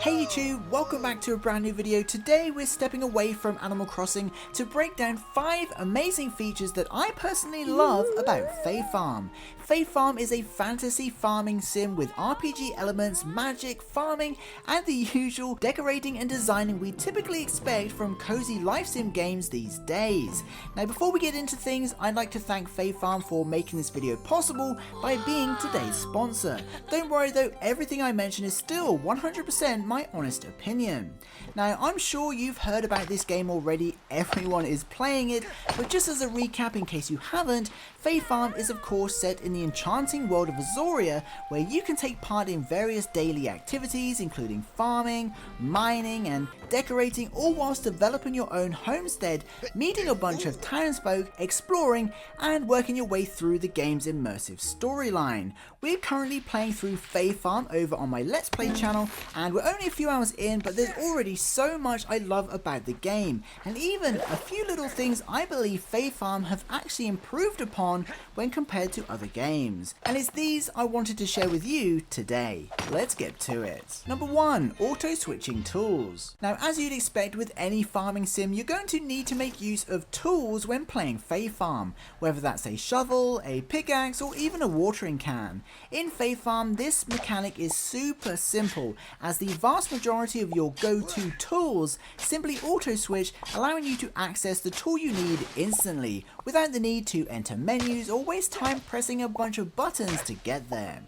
Hey YouTube, welcome back to a brand new video. Today we're stepping away from Animal Crossing to break down 5 amazing features that I personally love about Fae Farm. Fae Farm is a fantasy farming sim with RPG elements, magic, farming, and the usual decorating and designing we typically expect from cozy life sim games these days. Now before we get into things, I'd like to thank Fae Farm for making this video possible by being today's sponsor. Don't worry though, everything I mention is still 100% my honest opinion. Now I'm sure you've heard about this game already, everyone is playing it, but just as a recap in case you haven't, Fae Farm is of course set in the enchanting world of Azoria, where you can take part in various daily activities including farming, mining and decorating, all whilst developing your own homestead, meeting a bunch of townsfolk, exploring and working your way through the game's immersive storyline. We're currently playing through Fae Farm over on my Let's Play channel and we're only a few hours in, but there's already so much I love about the game and even a few little things I believe Fae Farm have actually improved upon when compared to other games. And it's these I wanted to share with you today. Let's get to it. Number 1. Auto-switching tools. Now as you'd expect with any farming sim, you're going to need to make use of tools when playing Fae Farm, whether that's a shovel, a pickaxe or even a watering can. In Fae Farm this mechanic is super simple, as the vast majority of your go-to tools simply auto-switch, allowing you to access the tool you need instantly without the need to enter menus or waste time pressing a bunch of buttons to get there.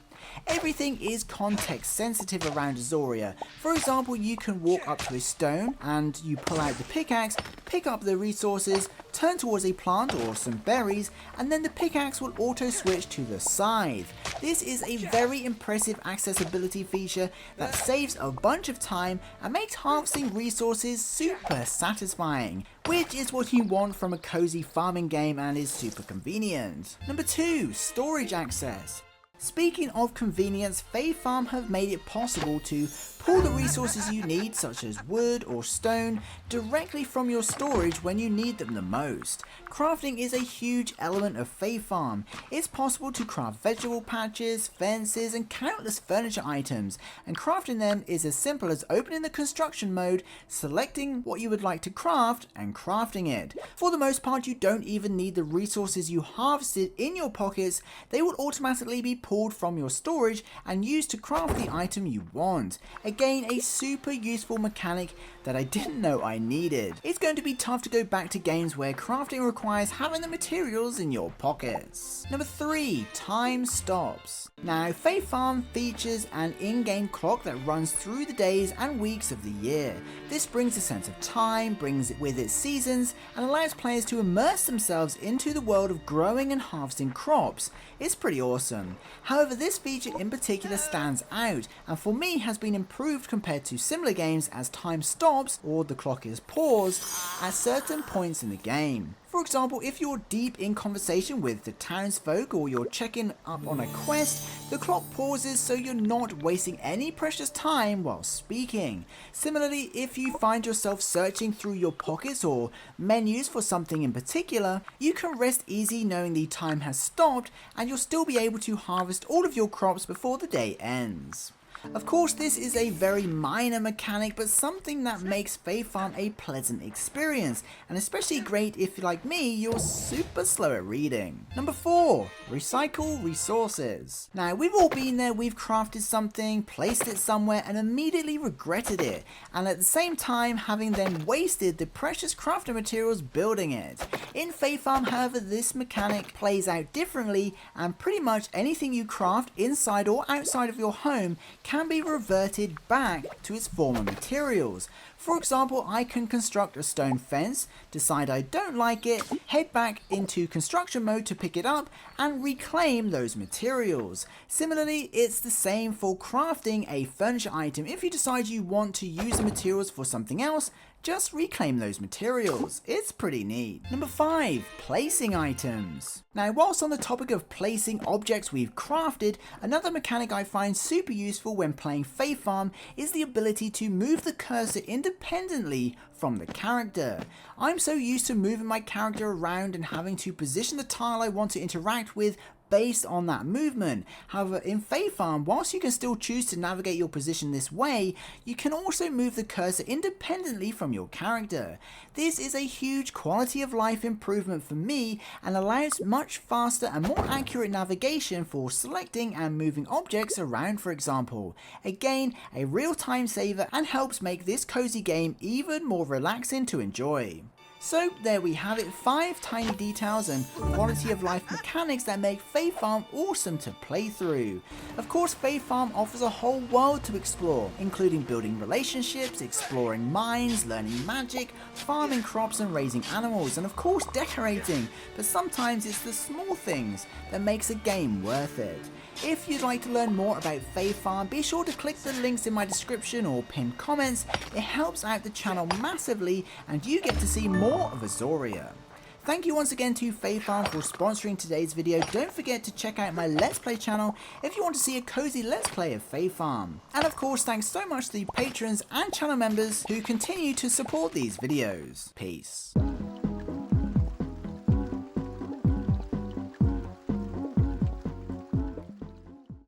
Everything is context sensitive around Azoria. For example, you can walk up to a stone and you pull out the pickaxe, pick up the resources, turn towards a plant or some berries, and then the pickaxe will auto switch to the scythe. This is a very impressive accessibility feature that saves a bunch of time and makes harvesting resources super satisfying, which is what you want from a cozy farming game and is super convenient. Number 2. Storage access. Speaking of convenience, Fae Farm have made it possible to pull the resources you need, such as wood or stone, directly from your storage when you need them the most. Crafting is a huge element of Fae Farm. It's possible to craft vegetable patches, fences and countless furniture items, and crafting them is as simple as opening the construction mode, selecting what you would like to craft and crafting it. For the most part you don't even need the resources you harvested in your pockets, they will automatically be pulled from your storage and used to craft the item you want. Again, a super useful mechanic that I didn't know I needed. It's going to be tough to go back to games where crafting requires having the materials in your pockets. Number 3. Time stops. Now, Fae Farm features an in-game clock that runs through the days and weeks of the year. This brings a sense of time, brings it with its seasons, and allows players to immerse themselves into the world of growing and harvesting crops. It's pretty awesome. However, this feature in particular stands out, and for me has been improved compared to similar games as time stops, or the clock is paused, at certain points in the game. For example, if you're deep in conversation with the townsfolk or you're checking up on a quest, the clock pauses so you're not wasting any precious time while speaking. Similarly, if you find yourself searching through your pockets or menus for something in particular, you can rest easy knowing the time has stopped and you'll still be able to harvest all of your crops before the day ends. Of course, this is a very minor mechanic, but something that makes Fae Farm a pleasant experience, and especially great if, like me, you're super slow at reading. Number 4. Recycle resources. Now, we've all been there, we've crafted something, placed it somewhere, and immediately regretted it, and at the same time having then wasted the precious crafting materials building it. In Fae Farm, however, this mechanic plays out differently, and pretty much anything you craft inside or outside of your home can be reverted back to its former materials. For example, I can construct a stone fence, decide I don't like it, head back into construction mode to pick it up and reclaim those materials. Similarly, it's the same for crafting a furniture item. If you decide you want to use the materials for something else, just reclaim those materials. It's pretty neat. Number 5. Placing items. Now, whilst on the topic of placing objects we've crafted, another mechanic I find super useful when playing Fae Farm is the ability to move the cursor independently from the character. I'm so used to moving my character around and having to position the tile I want to interact with based on that movement. However, in Fae Farm, whilst you can still choose to navigate your position this way, you can also move the cursor independently from your character. This is a huge quality of life improvement for me and allows much faster and more accurate navigation for selecting and moving objects around, for example. Again, a real time saver and helps make this cozy game even more relaxing to enjoy. So there we have it, 5 tiny details and quality of life mechanics that make Fae Farm awesome to play through. Of course, Fae Farm offers a whole world to explore, including building relationships, exploring mines, learning magic, farming crops and raising animals, and of course decorating, but sometimes it's the small things that makes a game worth it. If you'd like to learn more about Fae Farm, be sure to click the links in my description or pinned comments. It helps out the channel massively and you get to see more of Azoria. Thank you once again to Fae Farm for sponsoring today's video. Don't forget to check out my Let's Play channel if you want to see a cozy Let's Play of Fae Farm. And of course, thanks so much to the patrons and channel members who continue to support these videos. Peace.